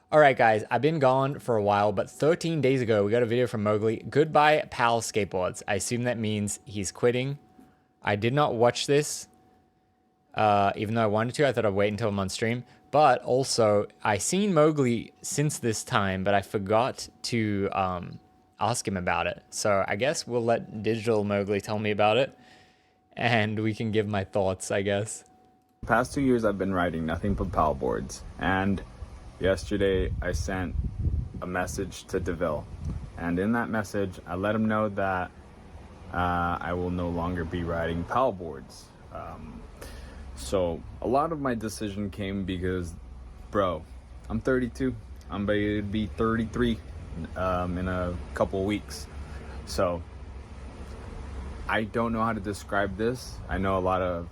All right, guys, I've been gone for a while, but 13 days ago, we got a video from Mowgli. Goodbye, pal skateboards. I assume that means he's quitting. I did not watch this, even though I wanted to. I thought I'd wait until I'm on stream. But also, I seen Mowgli since this time, but I forgot to ask him about it. So I guess we'll let digital Mowgli tell me about it, and we can give my thoughts, I guess. The past 2 years I've been riding nothing but paddle boards, and yesterday I sent a message to DeVille, and in that message I let him know that I will no longer be riding paddle boards. So a lot of my decision came because, bro, I'm 32. I'm about to be 33 in a couple weeks. So I don't know how to describe this. I know a lot of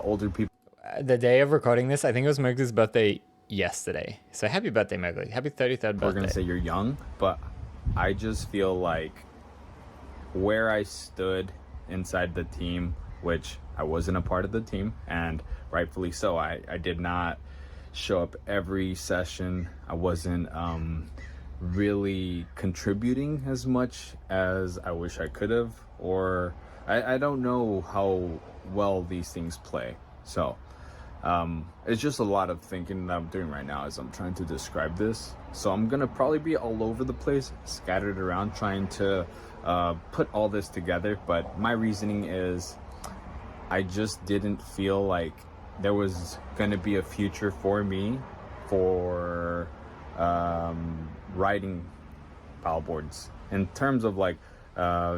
older people. The day of recording this, I think it was Mowgli's birthday yesterday. So happy birthday, Mowgli. Happy 33rd We're gonna birthday. say you're young, but I just feel like where I stood inside the team, which I wasn't a part of the team, and rightfully so. I did not show up every session. I wasn't really contributing as much as I wish I could have, or I don't know how well these things play. So it's just a lot of thinking that I'm doing right now as I'm trying to describe this. So I'm gonna probably be all over the place, scattered around, trying to put all this together. But my reasoning is I just didn't feel like there was gonna be a future for me for riding paddleboards in terms of like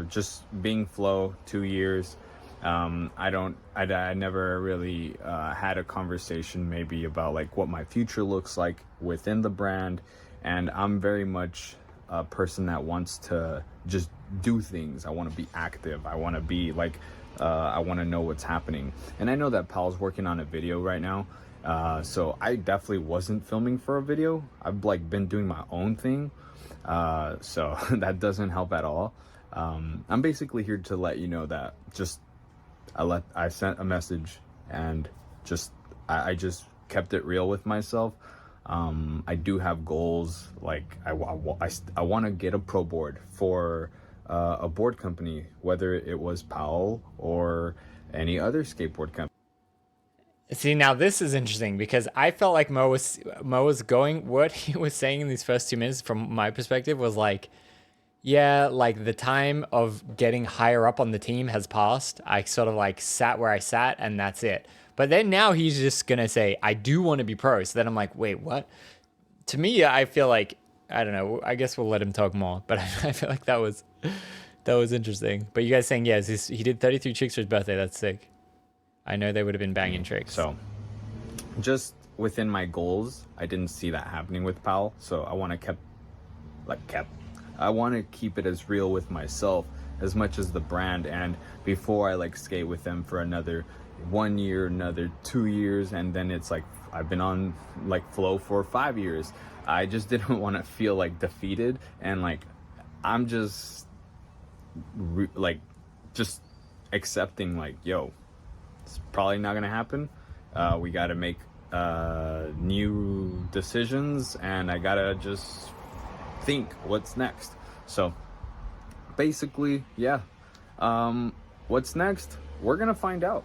just being flow 2 years. I never really had a conversation maybe about like what my future looks like within the brand, and I'm very much a person that wants to just do things. I want to be active. I want to be like I want to know what's happening, and I know that Pal's working on a video right now, so I definitely wasn't filming for a video. I've like been doing my own thing, so that doesn't help at all. I'm basically here to let you know that just I sent a message, and just I just kept it real with myself. I do have goals. Like I want to get a pro board for a board company, whether it was Powell or any other skateboard company. See, now this is interesting because I felt like Mo was going, what he was saying in these first 2 minutes from my perspective was like, yeah, like the time of getting higher up on the team has passed. I sort of like sat where I sat and that's it. But then now he's just gonna say, I do want to be pro. So then I'm like, wait, what? To me, I feel like, I don't know. I guess we'll let him talk more. But I feel like that was interesting. But you guys saying, yes, he did 33 tricks for his birthday. That's sick. I know they would have been banging tricks. So just within my goals, I didn't see that happening with Powell. So I want to I want to keep it as real with myself as much as the brand. And before I like skate with them for another 1 year, another 2 years, and then it's like I've been on like flow for 5 years. I just didn't want to feel like defeated, and like I'm just like just accepting like, yo, it's probably not gonna happen. We got to make new decisions, and I gotta just think what's next. So basically, yeah, what's next, we're gonna find out.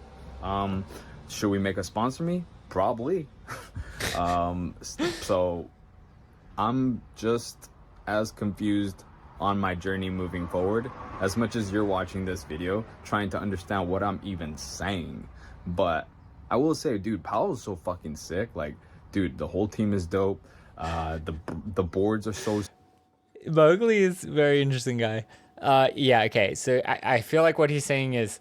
Should we make a sponsor me? Probably. So I'm just as confused on my journey moving forward as much as you're watching this video trying to understand what I'm even saying. But I will say, dude, Powell is so fucking sick. Like, dude, the whole team is dope. The boards are so. Mowgli is a very interesting guy. Yeah, okay. So I feel like what he's saying is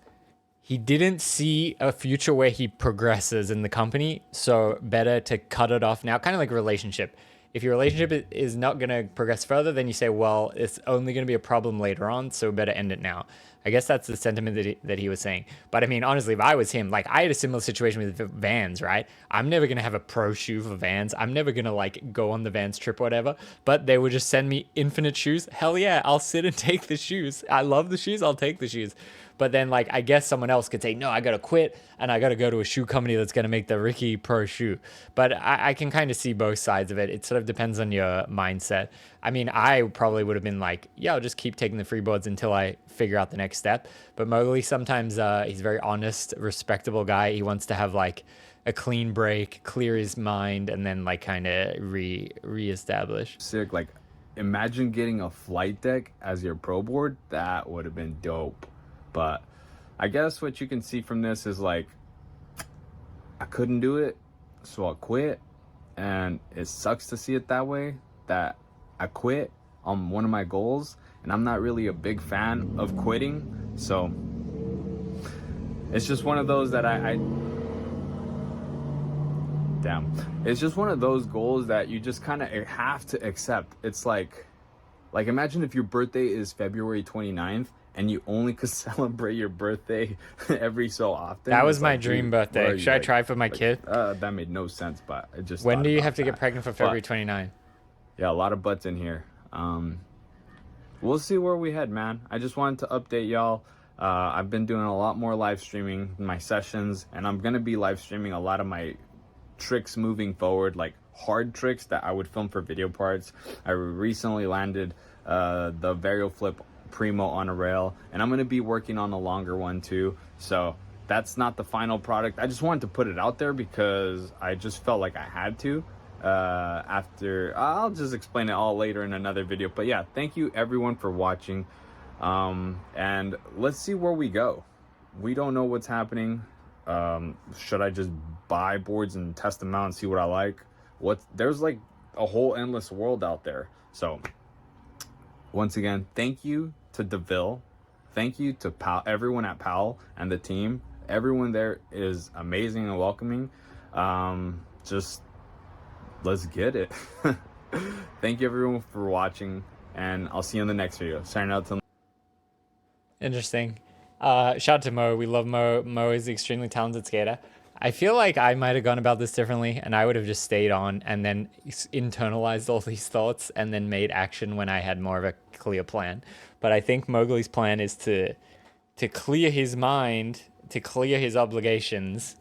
he didn't see a future where he progresses in the company, so better to cut it off now. Kind of like a relationship. If your relationship is not going to progress further, then you say, well, it's only going to be a problem later on, so better end it now. I guess that's the sentiment that he was saying. But I mean, honestly, if I was him, like I had a similar situation with Vans, right? I'm never gonna have a pro shoe for Vans. I'm never gonna like go on the Vans trip or whatever. But they would just send me infinite shoes. Hell yeah, I'll sit and take the shoes. I love the shoes. I'll take the shoes. But then, like, I guess someone else could say, no, I gotta quit and I gotta go to a shoe company that's gonna make the Ricky Pro shoe. But I can kind of see both sides of it. It sort of depends on your mindset. I mean, I probably would have been like, yeah, I'll just keep taking the freeboards until I figure out the next step. But Mowgli sometimes he's a very honest, respectable guy. He wants to have like a clean break, clear his mind, and then like kind of reestablish. Sick. Like, imagine getting a flight deck as your pro board. That would have been dope. But I guess what you can see from this is like, I couldn't do it, so I quit. And it sucks to see it that way, that I quit on one of my goals. And I'm not really a big fan of quitting. So it's just one of those that it's just one of those goals that you just kind of have to accept. It's like imagine if your birthday is February 29th and you only could celebrate your birthday every so often. That was my dream birthday. Should I try for my kid? That made no sense, but I just When do you have to get pregnant for February 29? Yeah, a lot of butts in here. We'll see where we head, man. I just wanted to update y'all. I've been doing a lot more live streaming in my sessions, and I'm gonna be live streaming a lot of my tricks moving forward, like hard tricks that I would film for video parts. I recently landed the varial flip primo on a rail, and I'm going to be working on a longer one too. So that's not the final product. I just wanted to put it out there because I just felt like I had to. After I'll just explain it all later in another video. But yeah, thank you everyone for watching, and let's see where we go. We don't know what's happening. Should I just buy boards and test them out and see what I like? There's like a whole endless world out there. So once again, thank you to DeVille, thank you to everyone at Powell and the team. Everyone there is amazing and welcoming. Just let's get it. Thank you everyone for watching, and I'll see you in the next video. Signing out till. Interesting. Shout out to Mo. We love Mo. Mo is an extremely talented skater. I feel like I might have gone about this differently, and I would have just stayed on and then internalized all these thoughts and then made action when I had more of a clear plan. But I think Mowgli's plan is to clear his mind, to clear his obligations,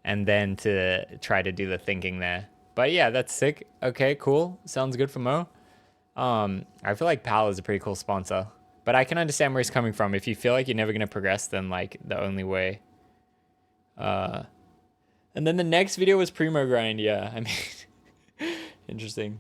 and then to try to do the thinking there. But yeah, that's sick. Okay, cool. Sounds good for Mo. I feel like Pal is a pretty cool sponsor. But I can understand where he's coming from. If you feel like you're never going to progress, then like the only way. And then the next video was Primo Grind. Yeah, I mean, interesting.